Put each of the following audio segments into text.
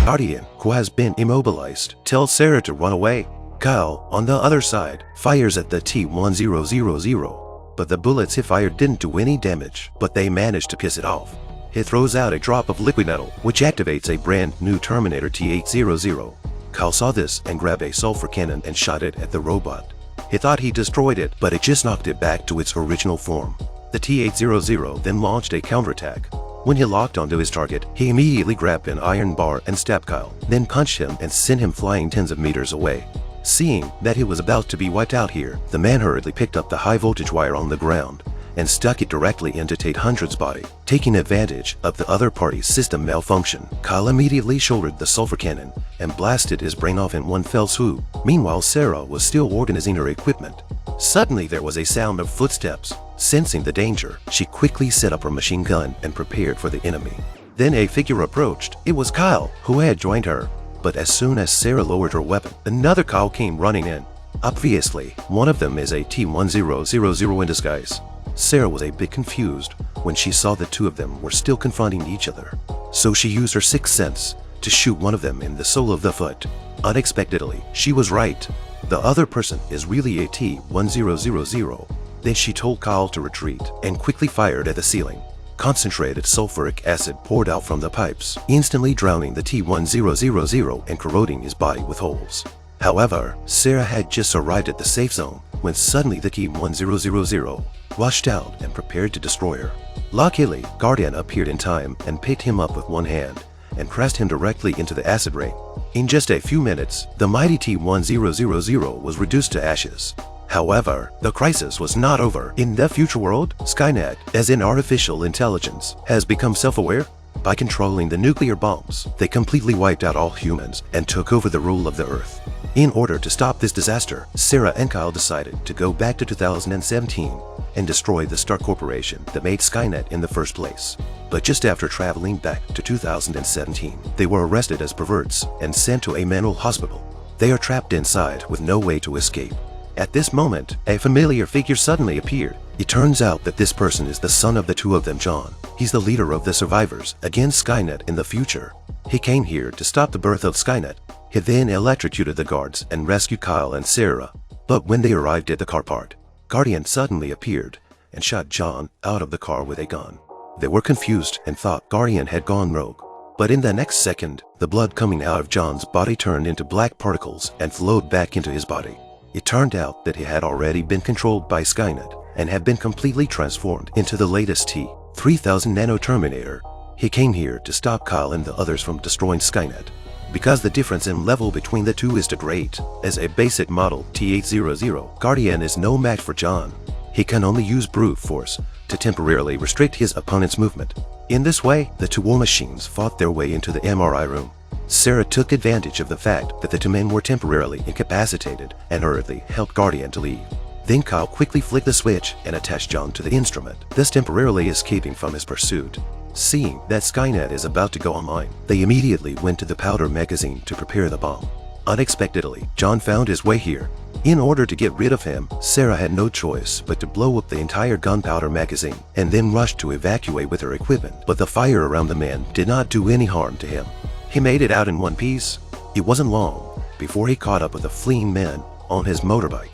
Guardian, who has been immobilized, tells Sarah to run away. Kyle, on the other side, fires at the T-1000, but the bullets he fired didn't do any damage, but they managed to piss it off. He throws out a drop of liquid metal, which activates a brand new Terminator T-800. Kyle saw this and grabbed a sulfur cannon and shot it at the robot. He thought he destroyed it, but it just knocked it back to its original form. The T-800 then launched a counterattack. When he locked onto his target, he immediately grabbed an iron bar and stabbed Kyle, then punched him and sent him flying tens of meters away. Seeing that he was about to be wiped out here, the man hurriedly picked up the high-voltage wire on the ground and stuck it directly into Tate 100's body. Taking advantage of the other party's system malfunction, Kyle immediately shouldered the sulfur cannon and blasted his brain off in one fell swoop. Meanwhile, Sarah was still organizing her equipment. Suddenly, there was a sound of footsteps. Sensing the danger, she quickly set up her machine gun and prepared for the enemy. Then a figure approached. It was Kyle, who had joined her. But as soon as Sarah lowered her weapon, another Kyle came running in. Obviously, one of them is a T-1000 in disguise. Sarah was a bit confused when she saw the two of them were still confronting each other. So she used her sixth sense to shoot one of them in the sole of the foot. Unexpectedly, she was right. The other person is really a T-1000. Then she told Kyle to retreat and quickly fired at the ceiling. Concentrated sulfuric acid poured out from the pipes, instantly drowning the T-1000 and corroding his body with holes. However, Sarah had just arrived at the safe zone when suddenly the T-1000 rushed out and prepared to destroy her. Luckily, Guardian appeared in time and picked him up with one hand and pressed him directly into the acid ring. In just a few minutes, the mighty T-1000 was reduced to ashes. However, the crisis was not over. In the future world, Skynet, as in artificial intelligence, has become self-aware. By controlling the nuclear bombs, they completely wiped out all humans and took over the rule of the Earth. In order to stop this disaster, Sarah and Kyle decided to go back to 2017 and destroy the Stark Corporation that made Skynet in the first place. But just after traveling back to 2017, they were arrested as perverts and sent to a mental hospital. They are trapped inside with no way to escape. At this moment, a familiar figure suddenly appeared. It turns out that this person is the son of the two of them, John. He's the leader of the survivors against Skynet in the future. He came here to stop the birth of Skynet. He then electrocuted the guards and rescued Kyle and Sarah. But when they arrived at the car park, Guardian suddenly appeared and shot John out of the car with a gun. They were confused and thought Guardian had gone rogue. But in the next second, the blood coming out of John's body turned into black particles and flowed back into his body. It turned out that he had already been controlled by Skynet and had been completely transformed into the latest T-3000 Nano Terminator. He came here to stop Kyle and the others from destroying Skynet. Because the difference in level between the two is too great, as a basic model T-800, Guardian is no match for John. He can only use brute force to temporarily restrict his opponent's movement. In this way, the two war machines fought their way into the MRI room. Sarah took advantage of the fact that the two men were temporarily incapacitated and hurriedly helped Guardian to leave. Then Kyle quickly flicked the switch and attached John to the instrument, thus temporarily escaping from his pursuit. Seeing that Skynet is about to go online, they immediately went to the powder magazine to prepare the bomb. Unexpectedly, John found his way here. In order to get rid of him, Sarah had no choice but to blow up the entire gunpowder magazine and then rush to evacuate with her equipment. But the fire around the man did not do any harm to him. He made it out in one piece. It wasn't long before he caught up with the fleeing man on his motorbike.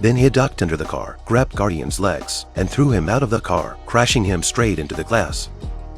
Then he ducked under the car, grabbed Guardian's legs, and threw him out of the car, crashing him straight into the glass.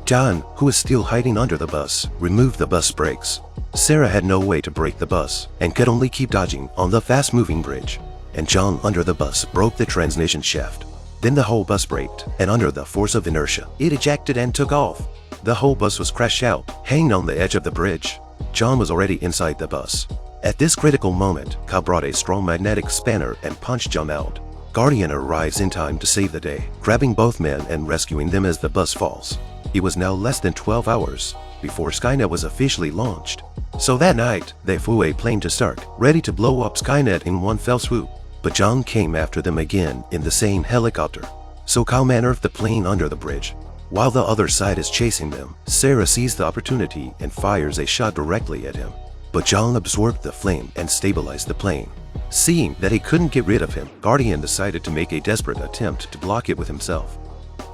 John, who was still hiding under the bus, removed the bus brakes. Sarah had no way to brake the bus and could only keep dodging on the fast-moving bridge, and John under the bus broke the transmission shaft. Then the whole bus braked, and under the force of inertia, it ejected and took off. The whole bus was crashed out, hanging on the edge of the bridge. John was already inside the bus. At this critical moment, Kyle brought a strong magnetic spanner and punched John out. Guardian arrives in time to save the day, grabbing both men and rescuing them as the bus falls. It was now less than 12 hours before Skynet was officially launched. So that night, they flew a plane to Stark, ready to blow up Skynet in one fell swoop. But John came after them again in the same helicopter. So Kyle maneuvered the plane under the bridge. While the other side is chasing them, Sarah sees the opportunity and fires a shot directly at him. But John absorbed the flame and stabilized the plane. Seeing that he couldn't get rid of him, Guardian decided to make a desperate attempt to block it with himself.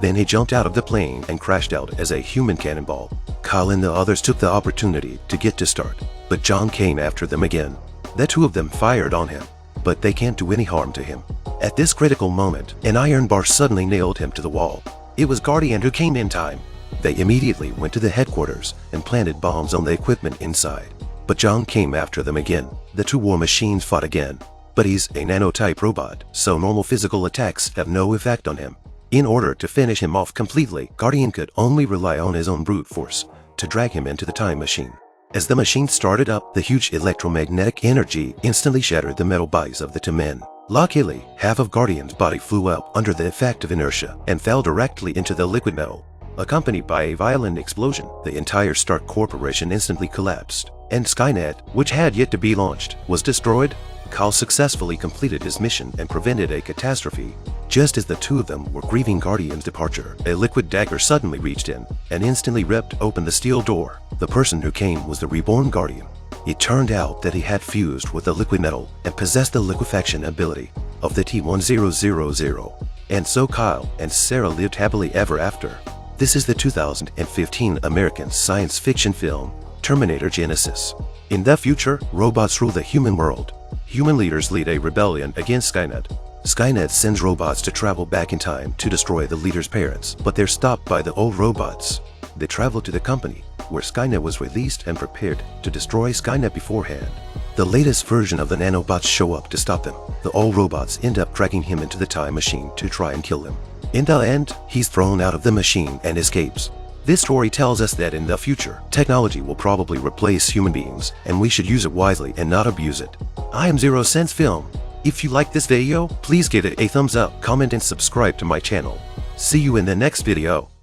Then he jumped out of the plane and crashed out as a human cannonball. Kyle and the others took the opportunity to get to start, but John came after them again. The two of them fired on him, but they can't do any harm to him. At this critical moment, an iron bar suddenly nailed him to the wall. It was Guardian who came in time. They immediately went to the headquarters and planted bombs on the equipment inside. But John came after them again. The two war machines fought again. But he's a nanotype robot, so normal physical attacks have no effect on him. In order to finish him off completely, Guardian could only rely on his own brute force to drag him into the time machine. As the machine started up, the huge electromagnetic energy instantly shattered the metal bodies of the two men. Luckily, half of Guardian's body flew up under the effect of inertia and fell directly into the liquid metal. Accompanied by a violent explosion, the entire Stark Corporation instantly collapsed, and Skynet, which had yet to be launched, was destroyed. Kyle successfully completed his mission and prevented a catastrophe. Just as the two of them were grieving Guardian's departure, a liquid dagger suddenly reached in and instantly ripped open the steel door. The person who came was the reborn Guardian. It turned out that he had fused with the liquid metal and possessed the liquefaction ability of the T-1000. And so Kyle and Sarah lived happily ever after. This is the 2015 American science fiction film, Terminator Genisys. In the future, robots rule the human world. Human leaders lead a rebellion against Skynet. Skynet sends robots to travel back in time to destroy the leader's parents, but they're stopped by the old robots. They travel to the company, where Skynet was released and prepared to destroy Skynet beforehand. The latest version of the nanobots show up to stop them. The old robots end up dragging him into the time machine to try and kill him. In the end, he's thrown out of the machine and escapes. This story tells us that in the future, technology will probably replace human beings, and we should use it wisely and not abuse it. I am Zero Sense Film. If you like this video, please give it a thumbs up, comment and subscribe to my channel. See you in the next video.